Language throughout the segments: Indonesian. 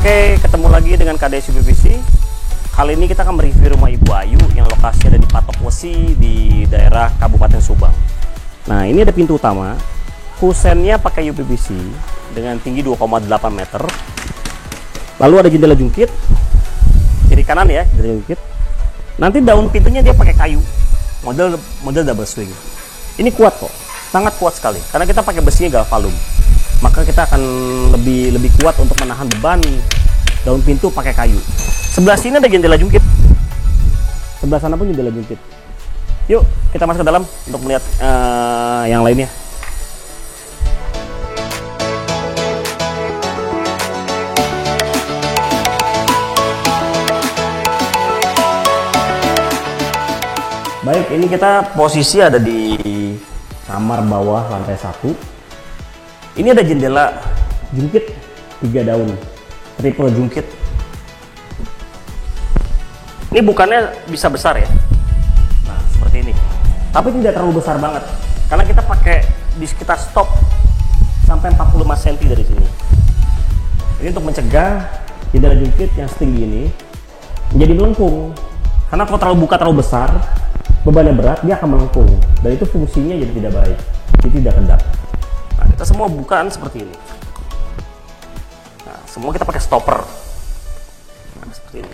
Oke, ketemu lagi dengan KDS UPVC. Kali ini kita akan mereview rumah Ibu Ayu yang lokasinya ada di Patok Wesi di daerah Kabupaten Subang. Nah, ini ada pintu utama. Kusennya pakai UPVC dengan tinggi 2,8 meter. Lalu ada jendela jungkit. Kiri kanan ya, jendela jungkit. Nanti daun pintunya dia pakai kayu. Model double swing. Ini kuat kok. Sangat kuat sekali karena kita pakai besinya galvalum. Maka kita akan lebih kuat untuk menahan beban. Daun pintu pakai kayu. Sebelah sini ada jendela jungkit. Sebelah sana pun jendela jungkit. Yuk kita masuk ke dalam untuk melihat yang lainnya. Baik, ini kita posisi ada di kamar bawah lantai 1. Ini ada jendela jungkit 3 daun, triple jungkit. Ini bukannya bisa besar ya. Nah, seperti ini. Tapi tidak terlalu besar banget. Karena kita pakai di sekitar stop sampai 45 cm dari sini. Ini untuk mencegah jendela jungkit yang setinggi ini menjadi melengkung. Karena kalau terlalu buka terlalu besar, bebannya berat, dia akan melengkung. Dan itu fungsinya jadi tidak baik. Jadi tidak kedap. Nah, kita semua bukaan seperti ini. Nah, semua kita pakai stopper. Nah, seperti ini.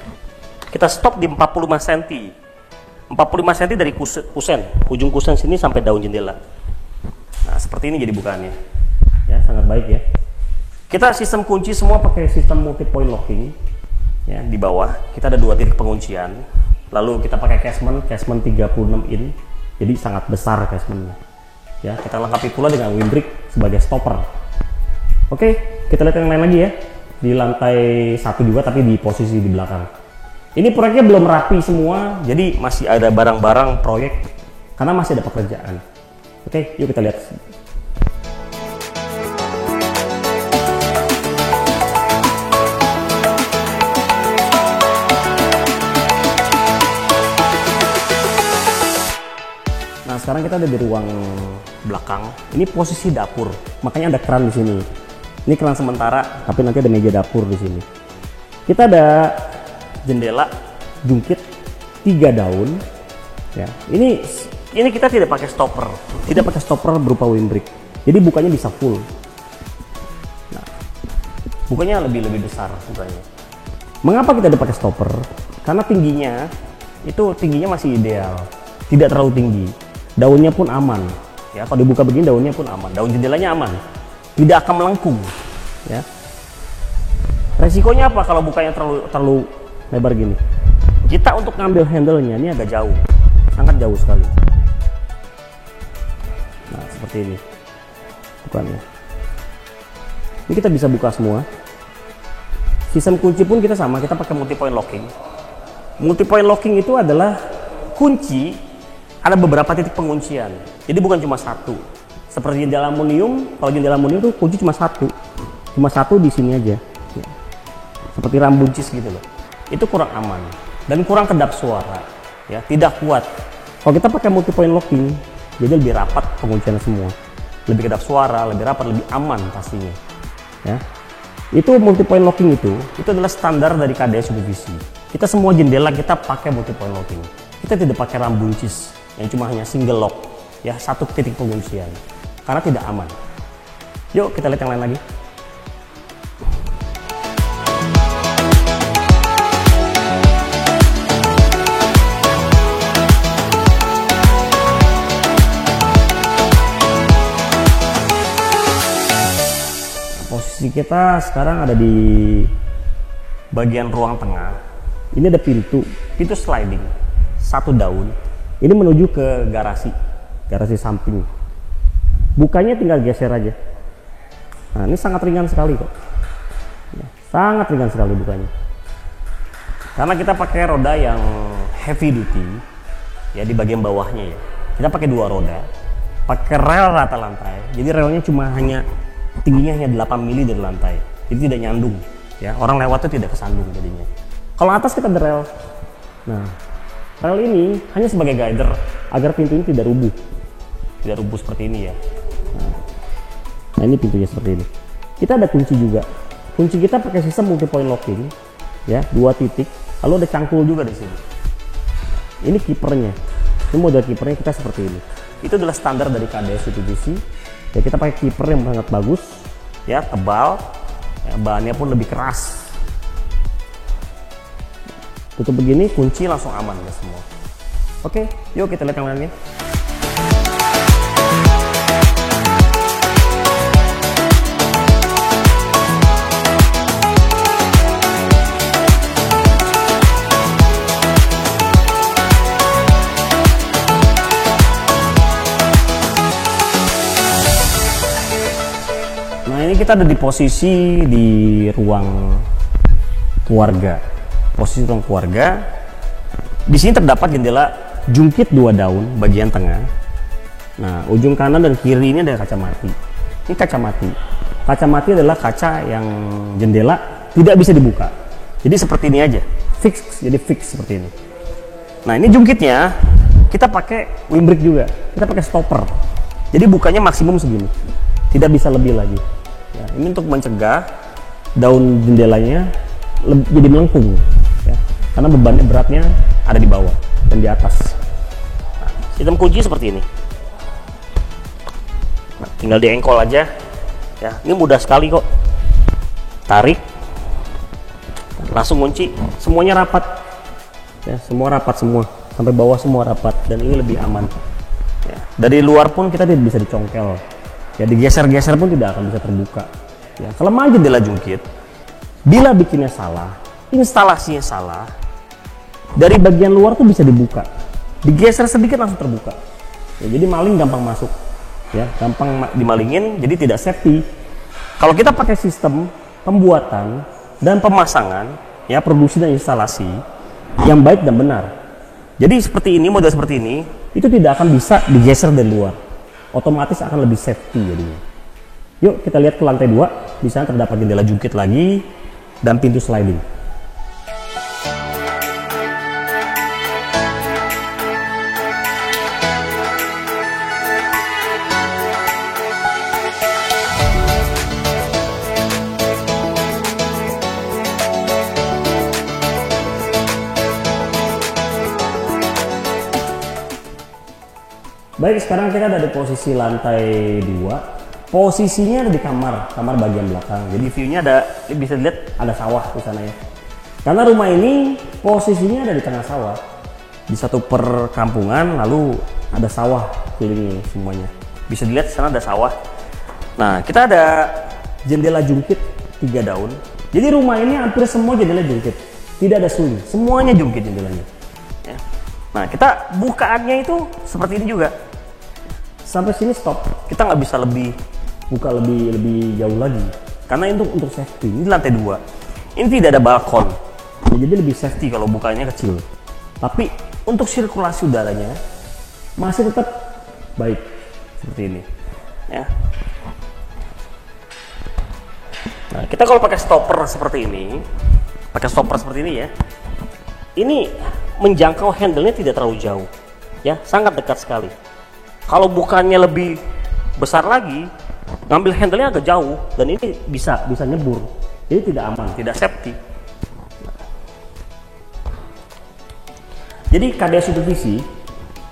Kita stop di 45 cm. 45 cm dari kusen, ujung kusen sini sampai daun jendela. Nah, seperti ini jadi bukaannya. Ya, sangat baik ya. Kita sistem kunci semua pakai sistem multi point locking. Ya, di bawah kita ada 2 titik penguncian. Lalu kita pakai casement 36 in. Jadi sangat besar casementnya. Ya, kita lengkapi pula dengan windbreak sebagai stopper. Oke, kita lihat yang lain lagi ya. Di lantai 1 juga tapi di posisi di belakang. Ini proyeknya belum rapi semua, jadi masih ada barang-barang proyek karena masih ada pekerjaan. Oke, yuk kita lihat. Nah, sekarang kita ada di ruang belakang. Ini posisi dapur, makanya ada keran di sini. Ini keran sementara, tapi nanti ada meja dapur di sini. Kita ada jendela jungkit 3 daun. Ya, ini kita tidak pakai stopper, berupa windbreak. Jadi bukanya bisa full. Nah, bukanya lebih besar bukanya. Mengapa kita tidak pakai stopper? Karena tingginya masih ideal, tidak terlalu tinggi. Daunnya pun aman. Ya, kalau dibuka begini daunnya pun aman. Daun jendelanya aman. Tidak akan melengkung. Ya. Resikonya apa kalau bukanya terlalu lebar gini? Kita untuk ngambil handle-nya ini agak jauh. Sangat jauh sekali. Nah, seperti ini. Bukannya. Ini kita bisa buka semua. Sistem kunci pun kita sama, kita pakai multi point locking. Multi point locking itu adalah kunci. Ada beberapa titik penguncian, jadi bukan cuma satu. Seperti jendela aluminium, kalau jendela aluminium itu kunci cuma satu di sini aja. Ya. Seperti rambuncis gitu loh. Itu kurang aman dan kurang kedap suara, ya, tidak kuat. Kalau kita pakai multi point locking, jadi lebih rapat penguncian semua, lebih kedap suara, lebih rapat, lebih aman pastinya. Ya. Itu multi point locking itu adalah standar dari KDS UPVC. Kita semua jendela kita pakai multi point locking. Kita tidak pakai rambuncis yang cuma hanya single lock, ya, satu titik penguncian, karena tidak aman. Yuk kita lihat yang lain lagi. Posisi kita sekarang ada di bagian ruang tengah. Ini ada pintu sliding, 1 daun. Ini menuju ke garasi samping. Bukanya tinggal geser aja. Nah, ini sangat ringan sekali kok. Sangat ringan sekali bukanya. Karena kita pakai roda yang heavy duty, ya, di bagian bawahnya ya. Kita pakai 2 roda, pakai rel rata lantai. Jadi relnya cuma tingginya hanya 8 mili dari lantai. Jadi tidak nyandung. Ya, orang lewat itu tidak kesandung jadinya. Kalau atas kita ada rel. Nah, rel ini hanya sebagai guider agar pintu ini tidak rubuh seperti ini ya. Nah, ini pintunya seperti ini. Kita ada kunci juga. kunci kita pakai sistem multi point locking, ya, 2 titik. Lalu ada cangkul juga di sini. Ini kipernya. Ini model kipernya kita seperti ini. Itu adalah standar dari KDS PVC. Ya, kita pakai kiper yang sangat bagus, ya, tebal, ya, bahannya pun lebih keras. Tutup begini, kunci langsung aman ya semua. Oke, yuk kita lihat yang lainnya. Nah, ini kita ada di posisi di ruang keluarga. Posisi ruang keluarga. Di sini terdapat jendela jungkit 2 daun bagian tengah. Nah, ujung kanan dan kiri ini ada kaca mati. Ini kaca mati. Kaca mati adalah kaca yang jendela tidak bisa dibuka. Jadi seperti ini aja. Fix, jadi fix seperti ini. Nah, ini jungkitnya kita pakai windbreak juga. Kita pakai stopper. Jadi bukanya maksimum segini. Tidak bisa lebih lagi. Ya, ini untuk mencegah daun jendelanya jadi melengkung, ya, karena bebannya beratnya ada di bawah dan di atas. Nah, sistem kunci seperti ini. Nah, tinggal diengkol aja, ya. Ini mudah sekali kok. Tarik, langsung kunci. Semuanya rapat, ya, semua rapat semua sampai bawah semua rapat dan ini lebih aman. Ya, dari luar pun kita tidak bisa dicongkel. Ya, digeser-geser pun tidak akan bisa terbuka. Ya, kelemahan jendela jungkit, bila bikinnya salah, instalasinya salah, dari bagian luar tuh bisa dibuka, digeser sedikit langsung terbuka. Ya, jadi maling gampang masuk, ya, gampang dimalingin, jadi tidak safety. Kalau kita pakai sistem pembuatan dan pemasangan, ya, produksi dan instalasi yang baik dan benar. Jadi seperti ini, model seperti ini, itu tidak akan bisa digeser dari luar. Otomatis akan lebih safety jadinya. Yuk kita lihat ke lantai 2. Di sana terdapat jendela jungkit lagi dan pintu sliding. Baik, sekarang kita ada di posisi lantai 2. Posisinya ada di kamar bagian belakang. Jadi view-nya ada, bisa dilihat ada sawah di sana ya. Karena rumah ini posisinya ada di tengah sawah. Di satu perkampungan, lalu ada sawah kelilingnya semuanya. Bisa dilihat di sana ada sawah. Nah, kita ada jendela jungkit 3 daun. Jadi rumah ini hampir semua jendela jungkit. Tidak ada swing, semuanya jungkit jendelanya. Ya. Nah, kita bukaannya itu seperti ini juga. Sampai sini stop, kita nggak bisa buka lebih jauh lagi karena itu untuk safety. Ini lantai 2, ini tidak ada balkon ya, jadi lebih safety kalau bukanya kecil, tapi untuk sirkulasi udaranya masih tetap baik seperti ini ya. Nah, kita kalau pakai stopper seperti ini ya, ini menjangkau handle-nya tidak terlalu jauh ya, sangat dekat sekali. Kalau bukannya lebih besar lagi, ngambil handle-nya agak jauh dan ini bisa nyebur. Jadi tidak aman, tidak safety. Jadi KDS PVC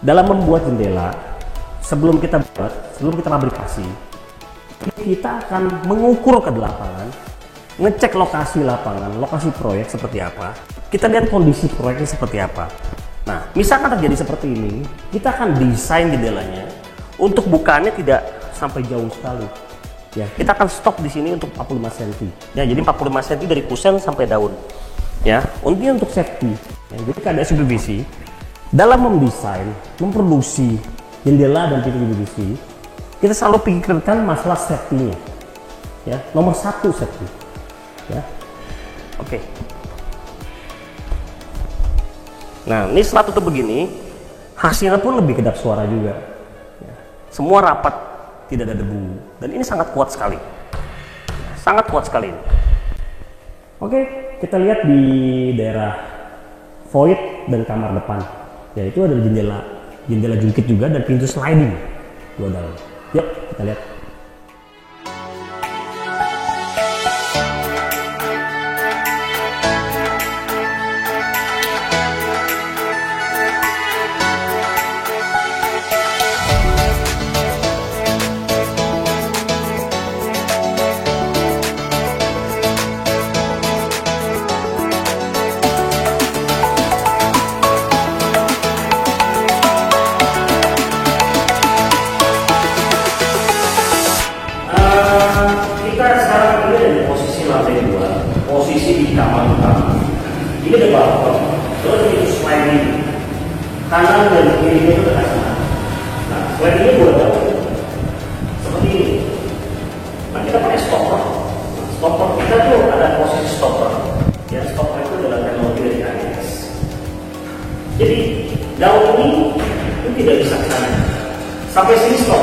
dalam membuat jendela, sebelum kita fabrikasi, kita akan mengukur ke lapangan, ngecek lokasi lapangan, lokasi proyek seperti apa. Kita lihat kondisi proyeknya seperti apa. Nah, misalkan terjadi seperti ini, kita akan desain jendelanya untuk bukaannya tidak sampai jauh sekali. Ya, kita akan stop di sini untuk 45 cm. Ya, jadi 45 cm dari kusen sampai daun. Ya, untuk safety. Ya, jadi KDS PVC dalam mendesain, memproduksi jendela dan pintu PVC, kita selalu pikirkan masalah safety-nya. Ya, nomor 1 safety. Ya. Oke. Nah, ini setelah tutup begini, hasilnya pun lebih kedap suara juga. Ya. Semua rapat, tidak ada debu, dan ini sangat kuat sekali. Sangat kuat sekali ini. Oke, kita lihat di daerah void dan kamar depan. Ya, itu ada jendela jungkit juga dan pintu sliding 2 daun. Yuk, kita lihat. ini. Kanan dan kirinya itu tengah-tengah. Nah, selain ini buat daun seperti ini. Nah, kita pakai stopper. Nah, stopper kita tuh ada posisi stopper. Ya, stopper itu adalah teknologi dari AES. Jadi daun ini itu tidak bisa ke sana. Sampai sini stop.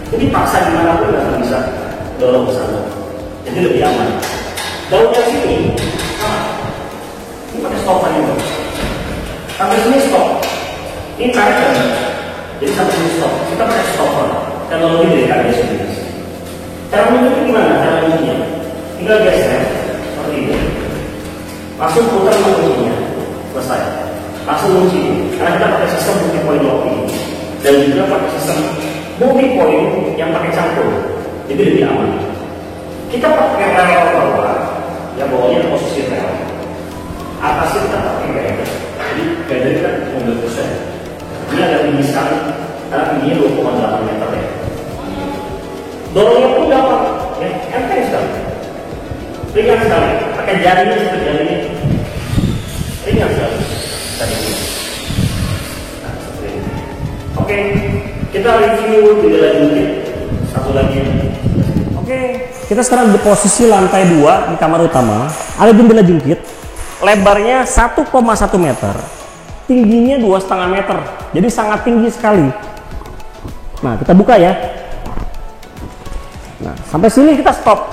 Jadi paksa dimanapun nggak bisa dorong ke sana. Jadi lebih aman. Daunnya sini, ini pakai stopper juga. Sampai sini stop. Ini tarik kan? Jadi sampai sini stop. Kita pakai stopper. Teknologi dari AES ini. Cara menunjuknya gimana? Cara menunjuknya tinggal geser seperti ini. Langsung putar kuncinya, selesai. Langsung kunci. Karena kita pakai sistem multi point locking dan juga pakai sistem multi point yang pakai campur, jadi lebih aman. Kita pakai rel bawah, ya bawahnya posisi rel. Atasnya kita pakai guider. Jadi guider kita mobil persen. Ini agak tinggi sekali, karena tingginya 2,8 meter ya. Dorongnya pun gampang, ya enteng sekali. Ringan sekali, pakai jarinya seperti jari ini. Ringan sekali. Nah, seperti ini. Oke, kita review jendela jungkit satu lagi. Oke, kita sekarang di posisi lantai 2 di kamar utama. Ada jendela jungkit, lebarnya 1,1 meter, tingginya 2,5 meter. Jadi sangat tinggi sekali. Nah, kita buka ya. Nah, sampai sini kita stop.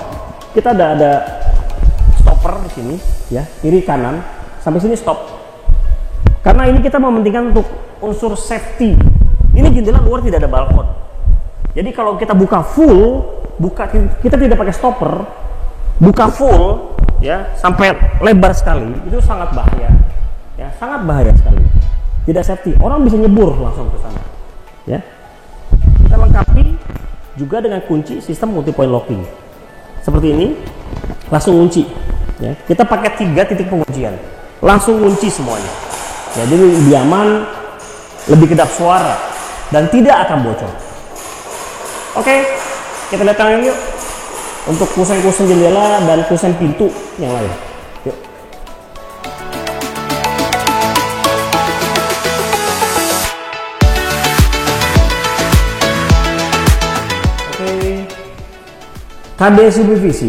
Kita ada stopper di sini, ya, kiri kanan. Sampai sini stop. Karena ini kita mementingkan untuk unsur safety. Ini jendela luar tidak ada balkon. Jadi kalau kita buka full, kita tidak pakai stopper, buka full, ya, sampai lebar sekali, itu sangat bahaya. Ya, sangat bahaya sekali. Tidak safety. Orang bisa nyebur langsung ke sana. Ya. Kita lengkapi juga dengan kunci sistem multi point locking. Seperti ini, langsung kunci. Ya, kita pakai 3 titik penguncian, langsung kunci semuanya. Ya, jadi lebih aman, lebih kedap suara, dan tidak akan bocor. Oke, kita datang yuk untuk kusen-kusen jendela dan kusen pintu yang lain. Yuk. Oke, KDSI PVC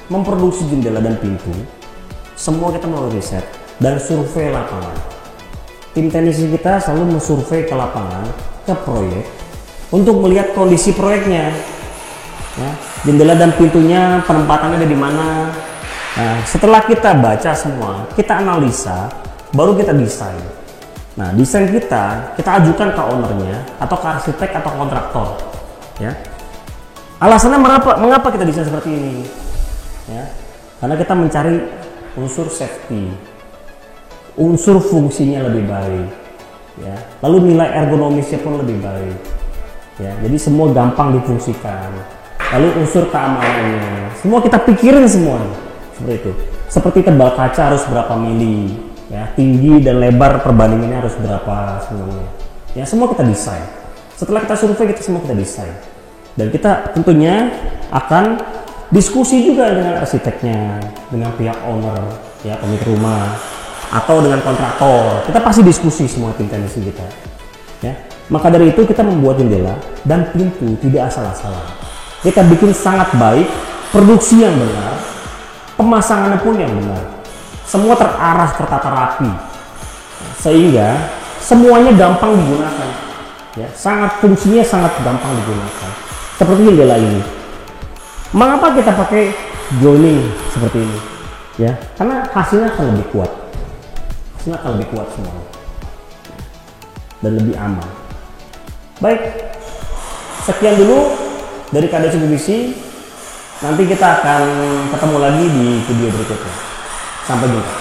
memproduksi jendela dan pintu. Semua kita melalui riset dan survei lapangan. Tim teknisi kita selalu mensurvei ke lapangan, ke proyek, untuk melihat kondisi proyeknya, ya, jendela dan pintunya penempatannya ada di mana. Nah, setelah kita baca semua, kita analisa, baru kita desain. Nah, desain kita ajukan ke ownernya atau ke arsitek atau kontraktor. Ya, alasannya mengapa kita desain seperti ini? Ya, karena kita mencari unsur safety, unsur fungsinya lebih baik, ya, lalu nilai ergonomisnya pun lebih baik, ya, jadi semua gampang difungsikan, lalu unsur keamanannya semua kita pikirin semuanya seperti itu. Seperti tebal kaca harus berapa mili, ya, tinggi dan lebar perbandingannya harus berapa semuanya, ya, semua kita desain. Setelah kita survei, kita semua kita desain, dan kita tentunya akan diskusi juga dengan arsiteknya, dengan pihak owner, ya, pemilik rumah, atau dengan kontraktor. Kita pasti diskusi semua tim teknisi kita, ya. Maka dari itu kita membuat jendela dan pintu tidak asal-asalan. Kita bikin sangat baik, produksi yang benar, pemasangannya pun yang benar, semua terarah, tertata rapi, sehingga semuanya gampang digunakan, ya, fungsinya sangat gampang digunakan. Seperti jendela ini. Mengapa kita pakai joining seperti ini? Ya, karena hasilnya akan lebih kuat. Hasilnya akan lebih kuat semuanya dan lebih aman. Baik, sekian dulu dari KDSI PVC. Nanti kita akan ketemu lagi di video berikutnya. Sampai jumpa.